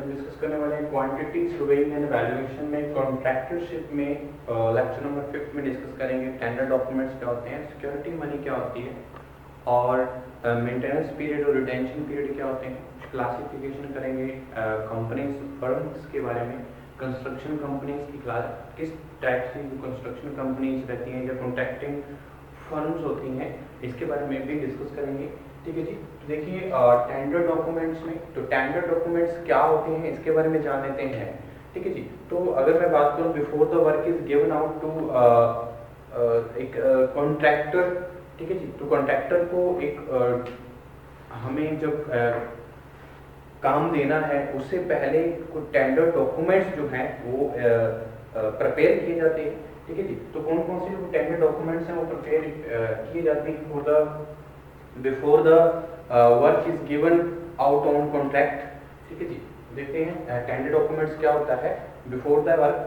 हम डिस्कस करने वाले हैं क्वांटिटी सर्वेइंग एंड वैल्यूएशन में कॉन्ट्रैक्टरशिप में लेक्चर नंबर 5 में डिस्कस करेंगे टेंडर डॉक्यूमेंट्स क्या होते हैं, सिक्योरिटी मनी क्या होती है और मेंटेनेंस पीरियड और रिटेंशन पीरियड क्या होते हैं। क्लासिफिकेशन करेंगे कंपनीज फर्म्स के बारे में, कंस्ट्रक्शन कंपनीज की क्लास किस टाइप से कंस्ट्रक्शन कंपनीज रहती हैं या कॉन्ट्रैक्टिंग फर्म्स होती हैं, इसके बारे में भी डिस्कस करेंगे। ठीक है जी। तो देखिए टेंडर डॉक्यूमेंट्स में, तो टेंडर डॉक्यूमेंट्स क्या होते हैं इसके बारे में जान लेते हैं। ठीक है जी। तो अगर मैं बात करूं before the work is given out to एक कॉन्ट्रैक्टर, ठीक है जी, तो कॉन्ट्रैक्टर को एक हमें जब काम देना है उससे पहले कुछ टेंडर डॉक्यूमेंट्स जो हैं वो प्रिपेयर किए जाते हैं। ठीक है जी। तो कौन कौन से जो टेंडर डॉक्यूमेंट्स हैं वो प्रिपेयर किए जाते हैं for the before the work is given out on contract. ठीक है जी। देखते हैं टेंडर डॉक्यूमेंट्स क्या होता है before the work.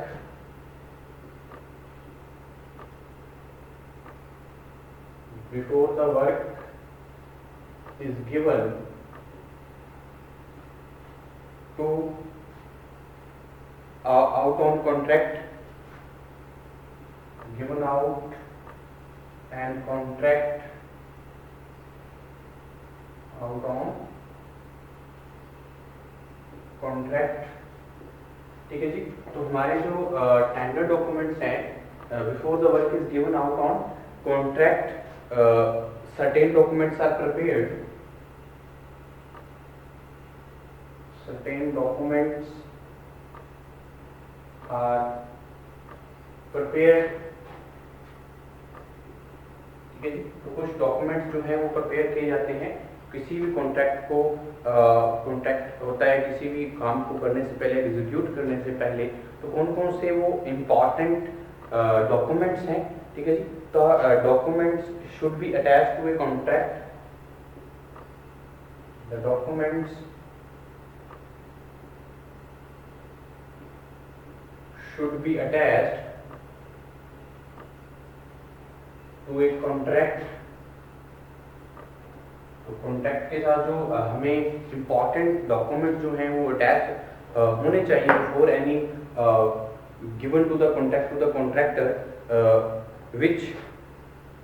Before the work is given to out on contract, given out and contract out on contract। ठीक है जी। तो हमारे जो टेंडर डॉक्यूमेंट्स हैं before the work is given out on contract, certain documents are prepared, certain documents are prepared। ठीक है जी। तो कुछ डॉक्यूमेंट्स जो है वो प्रिपेयर किए जाते हैं किसी भी कॉन्ट्रैक्ट को, कॉन्ट्रैक्ट होता है किसी भी काम को करने से पहले, एग्जीक्यूट करने से पहले। तो कौन कौन से वो इम्पॉर्टेंट डॉक्यूमेंट्स हैं। ठीक है जी। तो documents should be attached to a contract, the documents should be attached to a contract। तो कॉन्ट्रैक्ट के साथ जो हमें इम्पॉर्टेंट डॉक्यूमेंट जो हैं वो अटैच होने चाहिए before any given to the contract to the contractor, which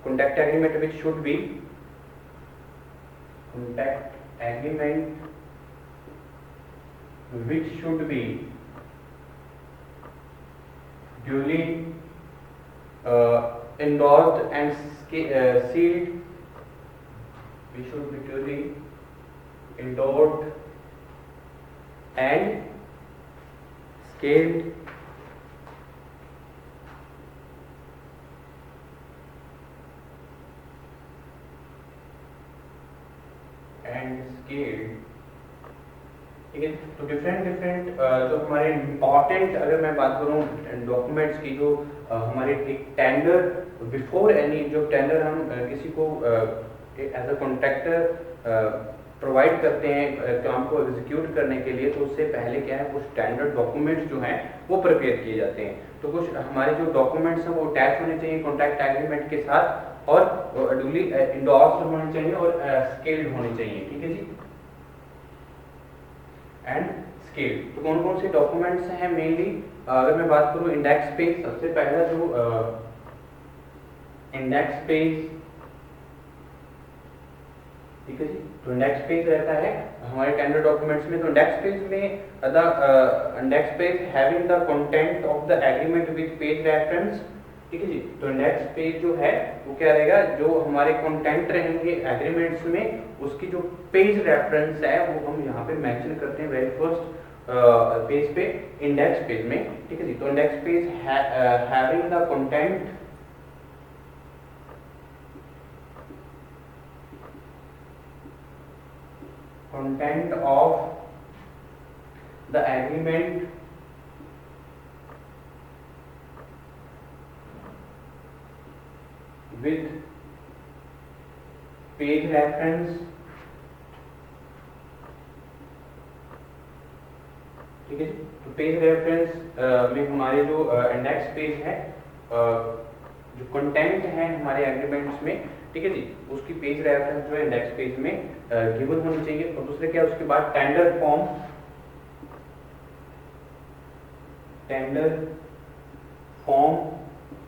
contract agreement which should be contract agreement which should be duly endorsed and sealed। We should be duly endorsed and scaled ठीक है। तो different जो हमारे important, अगर मैं बात करूं documents की, जो हमारे एक टेंडर बिफोर एनी, जो टेंडर हम किसी को एज अ कॉन्ट्रैक्टर प्रोवाइड करते हैं काम को एग्जीक्यूट करने के लिए, तो उससे पहले क्या है कुछ टेंडर डॉक्यूमेंट्स जो हैं वो प्रिपेयर किए जाते हैं। तो कुछ हमारे जो डॉक्यूमेंट्स हैं वो अटैच होने चाहिए कॉन्ट्रैक्ट एग्रीमेंट के साथ और ड्यूली इंडोर्स्ड होने चाहिए और स्केल्ड होने चाहिए। ठीक है जी। And scale. तो कौन कौन से डॉक्यूमेंट्स हैं मेनली, अगर मैं बात करूं इंडेक्स पेज, सबसे पहला जो इंडेक्स पेज, ठीक है जी। तो इंडेक्स पेज रहता है हमारे टेंडर डॉक्यूमेंट्स में। तो इंडेक्स पेज में the index page having the content of the agreement with page reference. ठीक है जी। तो इंडेक्स पेज जो है वो क्या रहेगा, जो हमारे कंटेंट रहेंगे एग्रीमेंट्स में, उसकी जो पेज रेफरेंस है वो हम यहाँ पे मेंशन करते हैं वेरी फर्स्ट पेज पे, इंडेक्स पेज में। ठीक है जी। तो index page having the content of the agreement with page reference। ठीक है जी। तो पेज रेफरेंस में हमारे जो इंडेक्स पेज है, जो कंटेंट है हमारे एग्रीमेंट्स में, ठीक है जी, उसकी पेज रेफरेंस जो है इंडेक्स पेज में गिवन होनी चाहिए। और दूसरे क्या, उसके बाद टेंडर फॉर्म, टेंडर फॉर्म,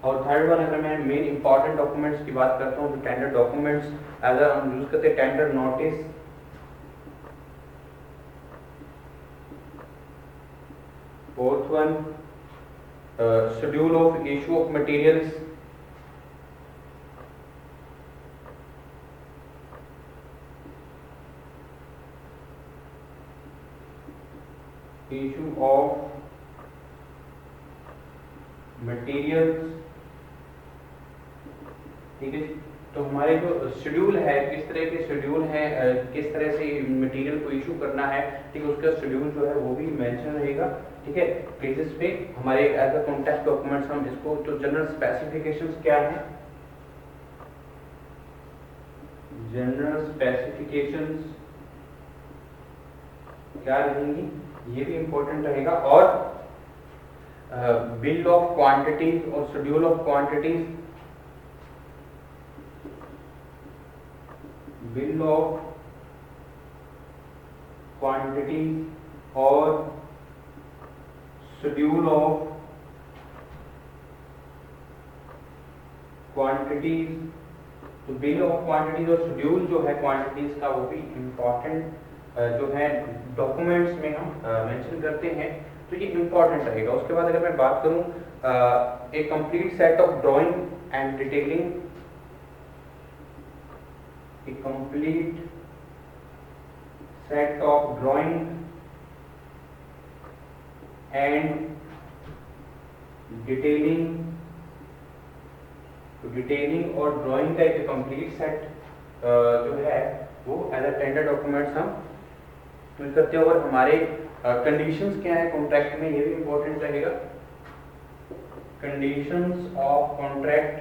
और थर्ड वन अगर मैं मेन इंपॉर्टेंट डॉक्यूमेंट्स की बात करता हूँ तो टेंडर डॉक्यूमेंट्स एज हम यूज करते हैं tender notice, fourth one schedule of issue of materials, issue of materials, ठीक है। तो हमारे जो शेड्यूल है, किस तरह के शेड्यूल है, किस तरह से मटेरियल को इशू करना है, ठीक है, उसका शेड्यूल जो है वो भी मेंशन रहेगा, ठीक है। पेजेस पे हमारे एज अ कॉन्टेक्ट डॉक्यूमेंट्स हम इसको, जो जनरल स्पेसिफिकेशंस क्या है, जनरल स्पेसिफिकेशंस क्या रहेंगी, ये भी इंपॉर्टेंट रहेगा। और बिल ऑफ क्वांटिटीज और schedule of quantities, bill of quantities और शेड्यूल ऑफ क्वांटिटीज। तो बिल ऑफ क्वांटिटीज और शेड्यूल जो है क्वांटिटीज का, वो भी इंपॉर्टेंट जो है डॉक्यूमेंट्स में हम मेंशन करते हैं, तो ये इंपॉर्टेंट रहेगा। उसके बाद अगर मैं बात करूं a complete set of drawing and detailing, a complete set of drawing and detailing, तो डिटेलिंग और ड्राइंग का एक कंप्लीट सेट जो है वो एज अ टेंडर डॉक्यूमेंट्स हम यूज करते हैं। और हमारे कंडीशंस क्या है कॉन्ट्रैक्ट में, ये भी इंपॉर्टेंट रहेगा। कंडीशंस ऑफ कॉन्ट्रैक्ट,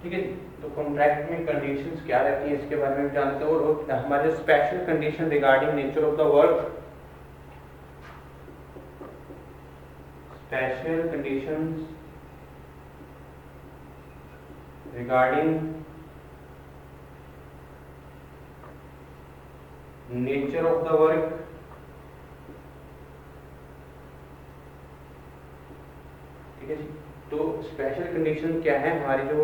ठीक है। तो कॉन्ट्रैक्ट में कंडीशंस क्या रहती हैं इसके बारे में भी जानते हैं। और हमारे special condition regarding nature of the work, special conditions regarding nature of the work, ठीक है जी। तो स्पेशल कंडीशन क्या है, हमारी जो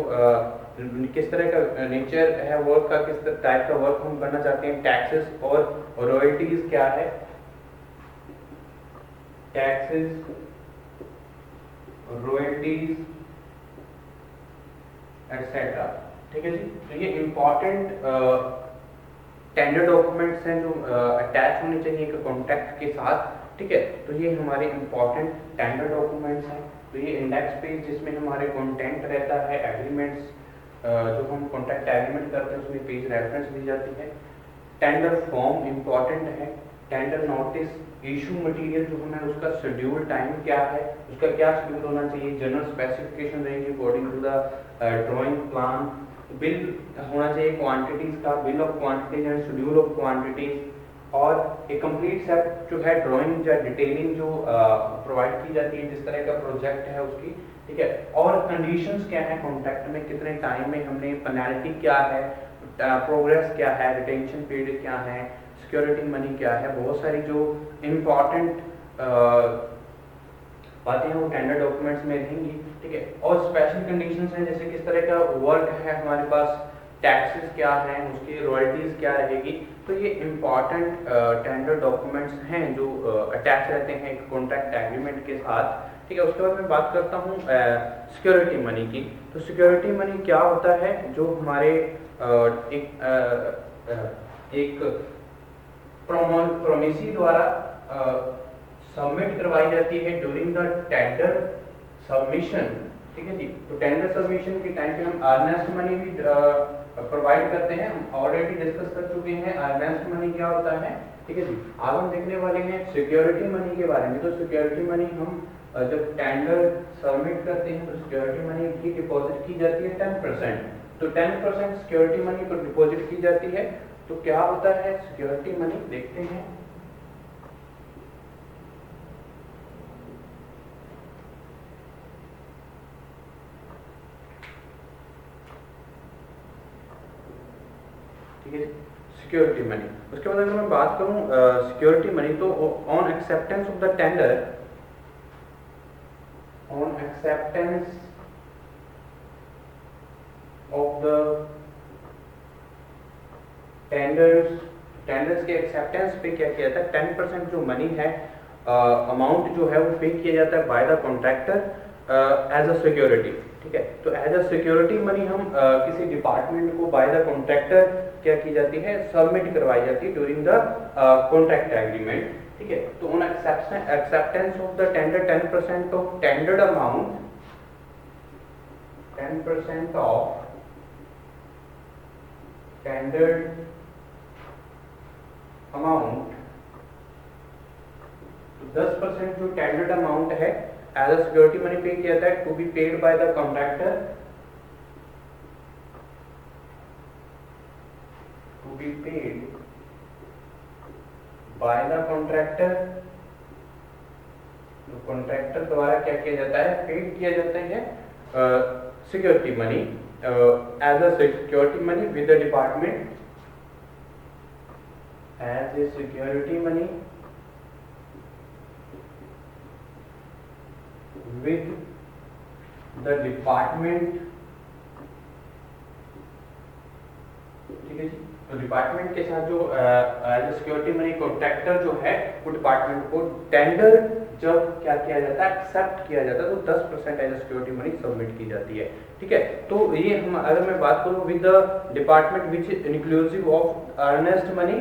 किस तरह का नेचर है वर्क का, किस टाइप का वर्क हम करना चाहते हैं, टैक्सेस और रॉयल्टीज क्या है, टैक्सेस, रॉयल्टीज एटसेट्रा, ठीक है जी। तो ये इंपॉर्टेंट टेंडर डॉक्यूमेंट्स हैं जो अटैच होने चाहिए एक कॉन्ट्रैक्ट के साथ, ठीक है। तो ये हमारे इंपॉर्टेंट टेंडर डॉक्यूमेंट्स हैं। तो ये इंडेक्स पेज जिसमें हमारे कंटेंट रहता है, एग्रीमेंट्स जो हम कॉन्ट्रैक्ट एग्रीमेंट करते हैं उसमें पेज रेफरेंस दी जाती है। टेंडर फॉर्म इंपॉर्टेंट है। टेंडर नोटिस, इशू मटेरियल जो हमें उसका शेड्यूल टाइम क्या है, उसका क्या शेड्यूल होना चाहिए, जनरल स्पेसिफिकेशन रहेगी according to the drawing plan, bill होना चाहिए क्वांटिटीज का, bill of quantities and schedule of quantities, और एक कंप्लीट सेट जो है ड्राइंग या डिटेलिंग जो प्रोवाइड की जाती है जिस तरह का प्रोजेक्ट है उसकी, ठीक है। और कंडीशंस क्या है कॉन्ट्रैक्ट में, कितने टाइम में हमने, पेनल्टी क्या है, प्रोग्रेस क्या है, रिटेंशन पीरियड क्या है, सिक्योरिटी मनी क्या है, बहुत सारी जो इम्पॉर्टेंट बातें हैं वो टेंडर डॉक्यूमेंट्स में रहेंगी, ठीक है। और स्पेशल कंडीशंस हैं जैसे किस तरह का वर्क है हमारे पास, टैक्सेस क्या हैं, उसकी रॉयल्टीज क्या रहेगी। तो ये इम्पॉर्टेंट टेंडर डॉक्यूमेंट्स हैं जो अटैच रहते हैं एक कॉन्ट्रैक्ट एग्रीमेंट के साथ, ठीक है। उसके बाद मैं बात करता हूँ सिक्योरिटी मनी की। तो सिक्योरिटी मनी क्या होता है, जो हमारे एक प्रोमिसी द्वारा सबमिट करवाई जाती है ड्यूरिंग द टेंडर सबमिशन, ठीक है जी। तो टेंडर सबमिशन के टाइम पे हम अर्नेस्ट मनी भी प्रोवाइड करते हैं, हम ऑलरेडी डिस्कस कर चुके हैं अर्नेस्ट मनी क्या होता है, ठीक है जी। आज हम देखने वाले हैं सिक्योरिटी मनी के बारे में। तो सिक्योरिटी मनी हम जब टेंडर सबमिट करते हैं तो सिक्योरिटी मनी की डिपॉजिट की जाती है 10%। तो 10% सिक्योरिटी मनी को डिपॉजिट की जाती है। तो क्या होता है सिक्योरिटी मनी, देखते हैं। ठीक है, सिक्योरिटी मनी। उसके बाद अगर मैं बात करूं सिक्योरिटी मनी, तो on acceptance of the tender, on acceptance of the tenders के एक्सेप्टेंस पे क्या किया जाता है, 10% जो मनी है, अमाउंट जो है वो पे किया जाता है by the contractor as a security. ठीक है, तो एज अ सिक्योरिटी मनी हम किसी डिपार्टमेंट को बाय द कॉन्ट्रैक्टर क्या की जाती है, सबमिट करवाई जाती है ड्यूरिंग द कॉन्ट्रैक्ट एग्रीमेंट। ठीक है, तो on acceptance of the tender 10% of tendered amount, 10% of tendered amount, 10% जो टेंडर्ड अमाउंट है as a security money pay किया जाता है to be paid by the contractor, to be paid by the contractor. तो contractor द्वारा क्या किया जाता है, पेड किया जाता है security money as a security money with the department, as a security money with the department। ठीक है जी, तो डिपार्टमेंट के साथ जो एज सिक्योरिटी मनी कॉन्ट्रैक्टर जो है वो डिपार्टमेंट को टेंडर जब क्या किया जाता है, एक्सेप्ट किया जाता है, तो 10% एज सिक्योरिटी मनी सबमिट की जाती है। ठीक है, तो ये हम अगर मैं बात करूं with the department which inclusive of earnest money,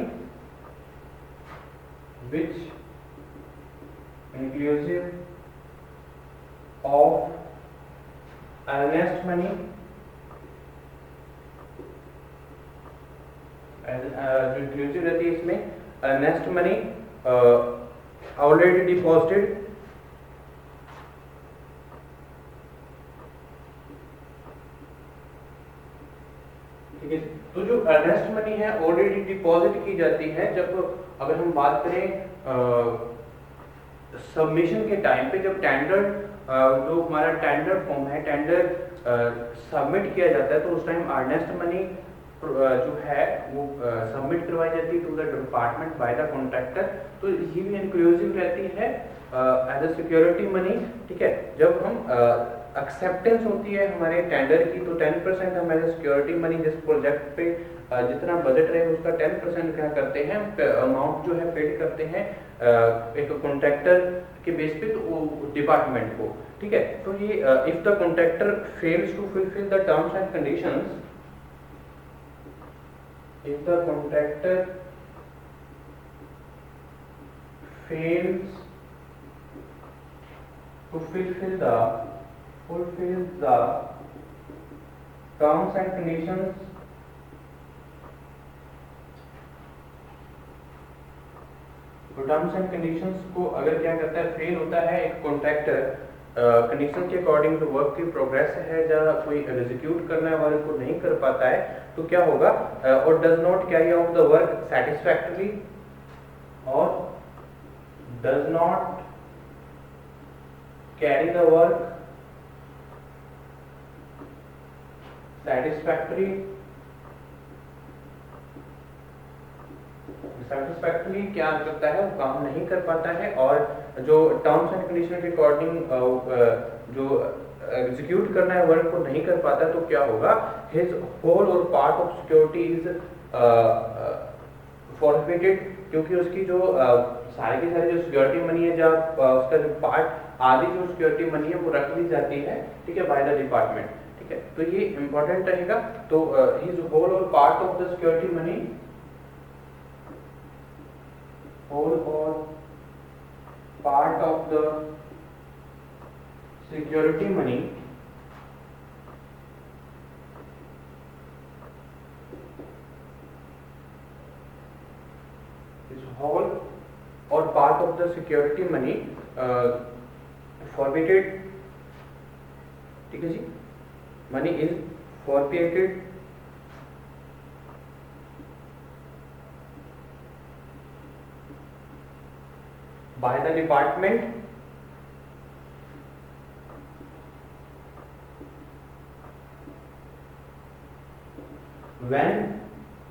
which inclusive of earnest money, जो इंक्लूसिव रहती है इसमें earnest money already deposited, ठीक है। तो जो earnest money है ऑलरेडी डिपॉजिट की जाती है, जब अगर हम बात करें सबमिशन के टाइम पे, जब टेंडर जो हमारा टेंडर फॉर्म है, टेंडर सबमिट किया जाता है, तो उस टाइम अर्नेस्ट मनी जो है वो सबमिट करवाई जाती है to the department by the contractor. तो ये भी इंक्लूसिव रहती है एज अ सिक्योरिटी मनी। ठीक है, जब हम एक्सेप्टेंस होती है हमारे टेंडर की, तो 10% हम एज अ सिक्योरिटी मनी जिस प्रोजेक्ट पे जितना बजट रहे उसका 10% क्या करते हैं, अमाउंट जो है पेड करते हैं एक कॉन्ट्रैक्टर के बेस पे, तो डिपार्टमेंट को। ठीक है, तो ये if the contractor fails to fulfil the terms and conditions, if the contractor fails to fulfill the terms and conditions, तो टर्म्स एंड कंडीशंस को अगर क्या करता है, फेल होता है एक कॉन्ट्रैक्टर, कंडीशन के अकॉर्डिंग जो वर्क की प्रोग्रेस है, जहाँ कोई एग्जीक्यूट करना है वाले को नहीं कर पाता है, तो क्या होगा, और does not carry out the work satisfactorily, और does not carry the work satisfactory, satisfactorily क्या करता है, वो काम नहीं कर पाता है, और जो टर्म्स एंड कंडीशन के अकॉर्डिंग जो एग्जीक्यूट करना है वर्क को नहीं कर पाता, तो क्या होगा, हिज होल और part of security is forfeited, क्योंकि उसकी जो सारी की सारी जो सिक्योरिटी मनी है, जब उसका जो पार्ट आधी जो सिक्योरिटी मनी है वो रख ली जाती है, ठीक है, बाय द डिपार्टमेंट। ठीक है, तो ये इंपॉर्टेंट रहेगा। तो हिज होल और part of the security money, whole or part of the security money is whole or part of the security money forfeited, ठीक है जी, money is forfeited by the department when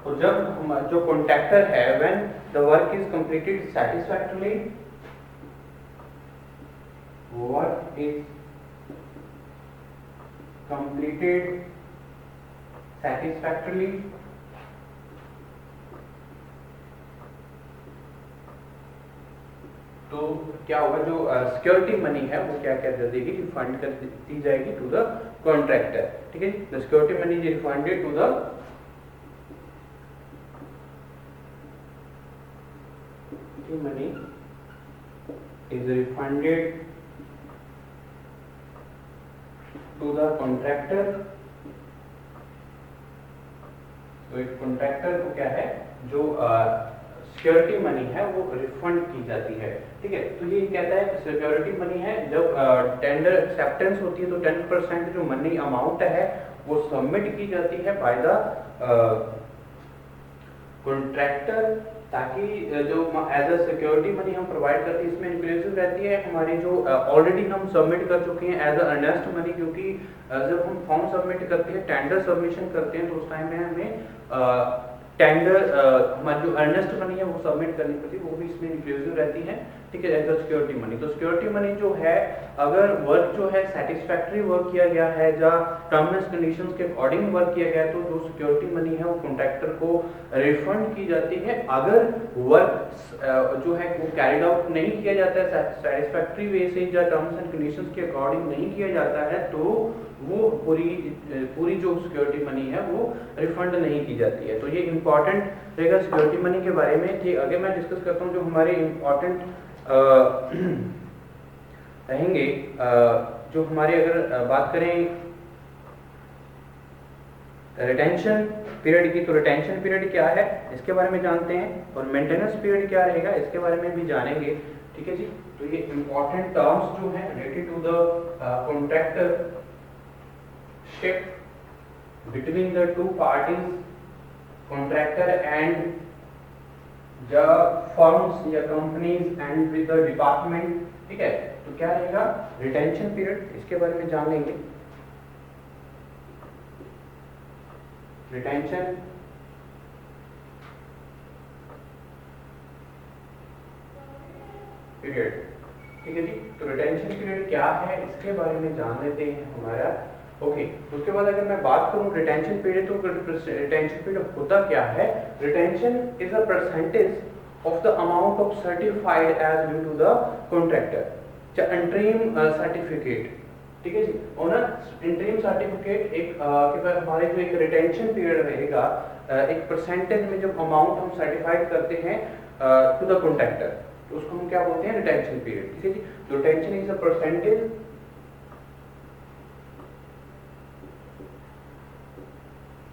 तो जब जो contractor है when the work is completed satisfactorily, work is completed satisfactorily, तो क्या होगा, जो सिक्योरिटी मनी है वो क्या कर देगी, रिफंड कर दी जाएगी टू द कॉन्ट्रैक्टर। ठीक है, the security money is refunded to the money is refunded to the contractor. तो एक कॉन्ट्रैक्टर को क्या है, जो सिक्योरिटी मनी है वो रिफंड की जाती है। ठीक है, तो ये कहता है सिक्योरिटी मनी है, जब टेंडर एक्सेप्टेंस होती है तो 10% जो मनी अमाउंट है वो सबमिट की जाती है बाय द कॉन्ट्रैक्टर, ताकि जो एज अ सिक्योरिटी मनी हम प्रोवाइड करते हैं इसमें इंक्लूसिव रहती है हमारी जो ऑलरेडी हम सबमिट कर चुके हैं एज अ अर्नेस्ट मनी, क्योंकि जब हम फॉर्म सबमिट करते हैं, टेंडर सबमिशन करते हैं, तो उस टाइम में हमें टेंडर हमारी जो अर्नेस्ट मनी है वो सबमिट करनी पड़ती है, वो भी इसमें इंक्लूसिव रहती है। ठीक है, एज अ सिक्योरिटी मनी। तो सिक्योरिटी मनी जो है, अगर वर्क जो है सेटिस्फैक्टरी वर्क किया गया है या टर्म्स एंड कंडीशंस के अकॉर्डिंग वर्क किया गया है, तो जो सिक्योरिटी मनी है वो कॉन्ट्रैक्टर को रिफंड की जाती है। अगर वर्क जो है वो कैरिड आउट नहीं किया जाता है सेटिस्फैक्टरी वे से या टर्म्स एंड कंडीशंस के अकॉर्डिंग नहीं किया जाता है, तो वो पूरी जो सिक्योरिटी मनी है वो रिफंड नहीं की जाती है। तो ये इंपॉर्टेंट रहेगा सिक्योरिटी मनी के बारे में। ठीक, आगे मैं डिस्कस करता हूँ जो हमारे इंपॉर्टेंट रहेंगे, जो हमारे अगर बात करें रिटेंशन पीरियड की, तो रिटेंशन पीरियड क्या है इसके बारे में जानते हैं, और मेंटेनेंस पीरियड क्या रहेगा इसके बारे में भी जानेंगे। ठीक है जी, तो ये इंपॉर्टेंट टर्म्स जो है related to the contractor between the two parties, contractor and the firms या companies and with the department। ठीक है, तो क्या रहेगा रिटेंशन पीरियड, इसके बारे में जान लेंगे। रिटेंशन पीरियड, ठीक है जी, तो रिटेंशन पीरियड क्या है इसके बारे में जान लेते हैं हमारा। ओके, उसके बाद अगर मैं बात करूं रिटेंशन पीरियड, तो रिटेंशन पीरियड होता क्या है। Retention is a percentage of the amount of certified as due to the contractor interim certificate. ठीक है जी, और ना इंटरिम सर्टिफिकेट एक के बाद हमारे जो एक रिटेंशन पीरियड रहेगा, एक परसेंटेज में जब अमाउंट हम सर्टिफाइड करते हैं टू द कॉन्ट्रैक्टर, तो उसको हम क्या बोलते हैं, रिटेंशन पीरियड। ठीक है जी, तो retention is a percentage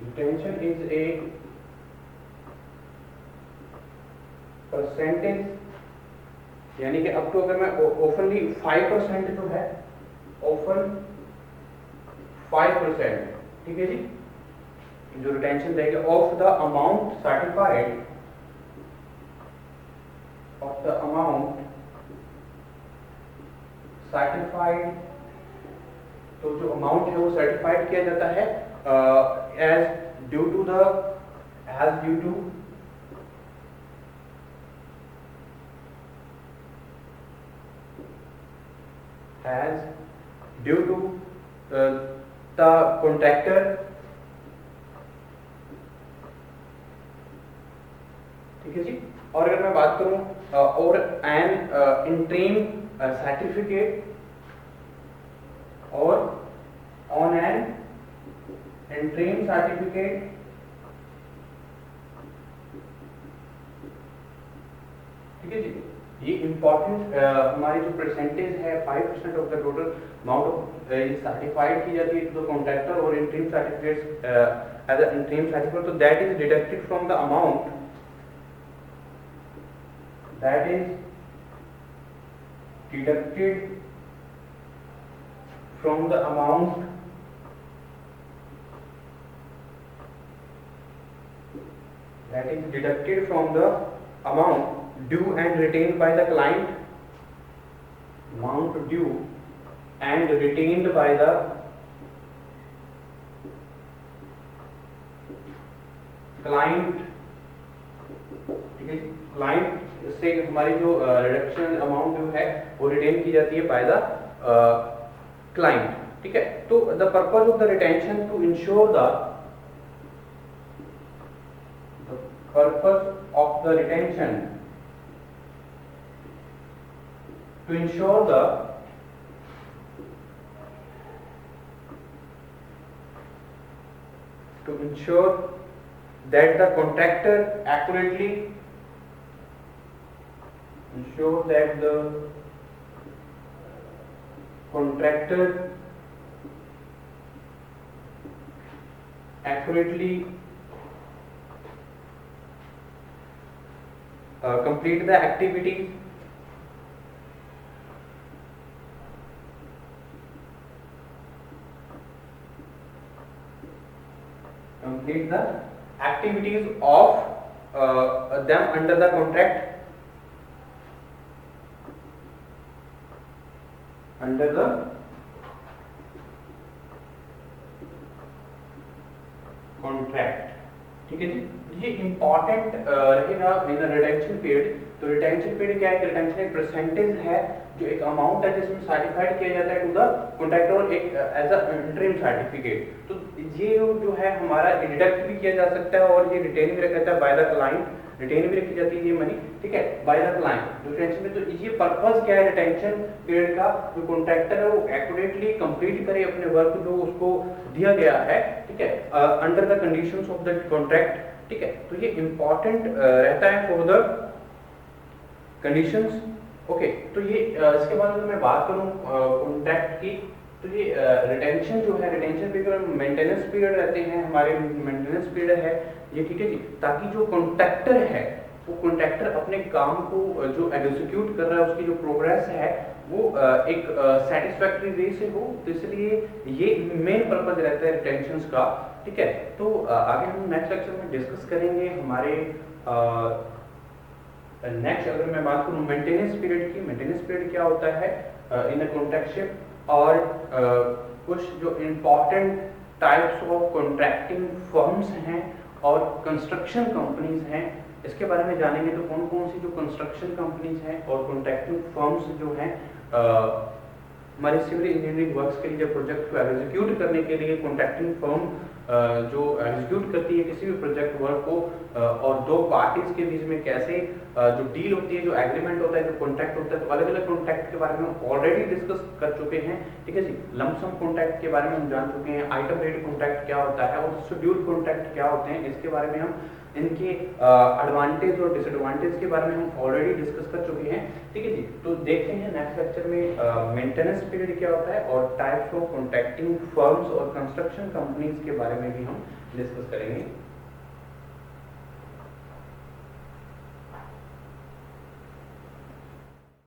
retention is a percentage, यानी कि अब तो अगर मैं ओपनली 5% जो है, ओपन 5%, ठीक है जी, जो रिटेंशन रहेगा of the amount certified, of the amount certified, तो जो अमाउंट है वो सर्टिफाइड किया जाता है as due to as due to the contractor, ठीक है जी। और अगर मैं बात करूं और एन इंटरिम सर्टिफिकेट और ऑन एन इंटरिम सर्टिफिकेट, ठीक है जी, ये इंपॉर्टेंट हमारी जो परसेंटेज है 5% of the total amount of certified की जाती है टू द कॉन्ट्रैक्टर और interim certificates as a interim certificate, तो that is deducted from the amount, that is deducted from the amount that is deducted from the amount due and retained by the client, amount due and retained by the client, ठीक है, client से हमारी जो reduction amount जो है वो retain की जाती है बाय द क्लाइंट, ठीक है। तो the purpose of the retention to ensure the purpose of the retention to ensure the to ensure that the contractor accurately ensure that the contractor accurately complete the activities of them under the contract, under the contract, ठीक है जी। ये important रहेगा इन retention period. तो retention period क्या है? Retention एक percentage है, जो एक अमाउंट है जिसमें सर्टिफाइड किया जाता है टू द कॉन्ट्रैक्टर एक एज अ इंटरिम सर्टिफिकेट। तो ये जो है हमारा डिडक्ट भी किया जा सकता है और ये रिटेन भी रखा जाता है बाय द क्लाइंट, रिटेन भी रखी जाती है ये मनी, ठीक है, बाय द क्लाइंट रिटेंशन में। तो ये पर्पस क्या है रिटेंशन पीरियड का? जो कॉन्ट्रैक्टर है वो एक्यूरेटली कंप्लीट करे अपने वर्क जो उसको दिया गया है, ठीक है, under the conditions of the contract, ठीक है। तो ये इंपॉर्टेंट रहता है फॉर द कंडीशंस, ओके। तो ये इसके बाद अगर मैं बात करूं कॉन्ट्रैक्ट की, तो ये रिटेंशन जो है, रिटेंशन पीरियड मेंटेनेंस पीरियड रहते हैं हमारे, मेंटेनेंस पीरियड है ये, ठीक है जी, ताकि जो कॉन्ट्रैक्टर है वो कॉन्ट्रैक्टर अपने काम को जो एग्जीक्यूट कर रहा है उसकी जो प्रोग्रेस है वो एक सेटिस्फैक्टरी वे से हो। तो इसलिए ये मेन पर्पज रहता है रिटेंशंस का, ठीक है। तो आगे हम नेक्स्ट लेक्चर में डिस्कस करेंगे हमारे नेक्स्ट। अगर मैं बात करूं मेंटेनेंस पीरियड की, मेंटेनेंस पीरियड क्या होता है इन अ कॉन्ट्रैक्टशिप, और कुछ जो important types of contracting firms हैं और कंस्ट्रक्शन कंपनीज हैं, इसके बारे में जानेंगे। तो कौन कौन सी जो कंस्ट्रक्शन कंपनीज हैं और कॉन्ट्रैक्टिंग फर्म्स जो हैं हमारे सिविल इंजीनियरिंग वर्क्स के लिए प्रोजेक्ट को एग्जीक्यूट करने के लिए कॉन्ट्रैक्टिंग फर्म जो एग्जीक्यूट करती है किसी भी प्रोजेक्ट वर्क को, और दो पार्टीज के बीच में कैसे जो डील होती है, जो एग्रीमेंट होता है, जो कॉन्ट्रैक्ट होता है। तो अलग अलग कॉन्ट्रैक्ट के बारे में हम ऑलरेडी डिस्कस कर चुके हैं, ठीक है जी। लमसम कॉन्ट्रैक्ट के बारे में हम जान चुके हैं, आइटम रेट कॉन्ट्रैक्ट क्या होता है और शेड्यूल कॉन्ट्रैक्ट क्या होते हैं, इसके बारे में हम इनके एडवांटेज और डिसएडवांटेज के बारे में हम ऑलरेडी डिस्कस कर चुके हैं, ठीक है जी। तो देखते हैं नेक्स्ट लेक्चर में मेंटेनेंस पीरियड क्या होता है और टाइप्स ऑफ कॉन्ट्रैक्टिंग फर्म्स और कंस्ट्रक्शन कंपनीज के बारे में भी हम डिस्कस करेंगे।